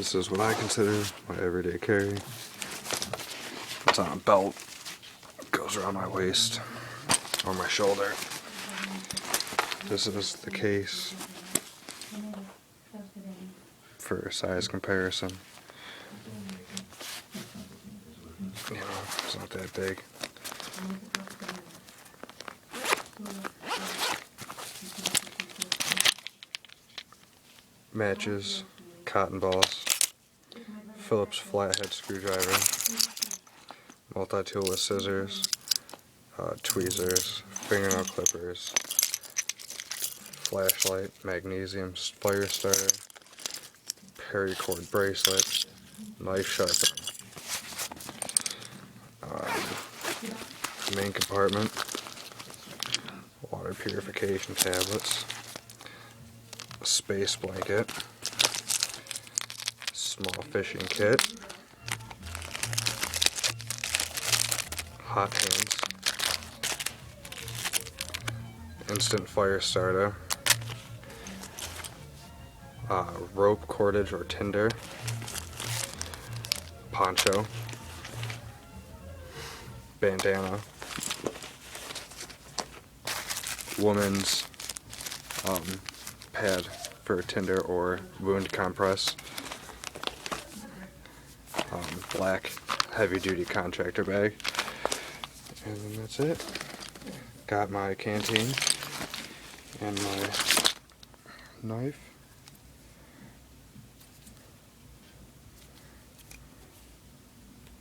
This is what I consider my everyday carry. It's on a belt, goes around my waist or my shoulder. This is the case for size comparison. You know, it's not that big. Matches, cotton balls, Phillips flathead screwdriver, multi-tool with scissors, tweezers, fingernail clippers, flashlight, magnesium fire starter, paracord bracelet, knife sharpener. Main compartment, water purification tablets, a space blanket, small fishing kit, hot hands, instant fire starter, rope, cordage or tinder, poncho, bandana, woman's pad for tinder or wound compress, black heavy-duty contractor bag, and then that's it. Got my canteen and my knife.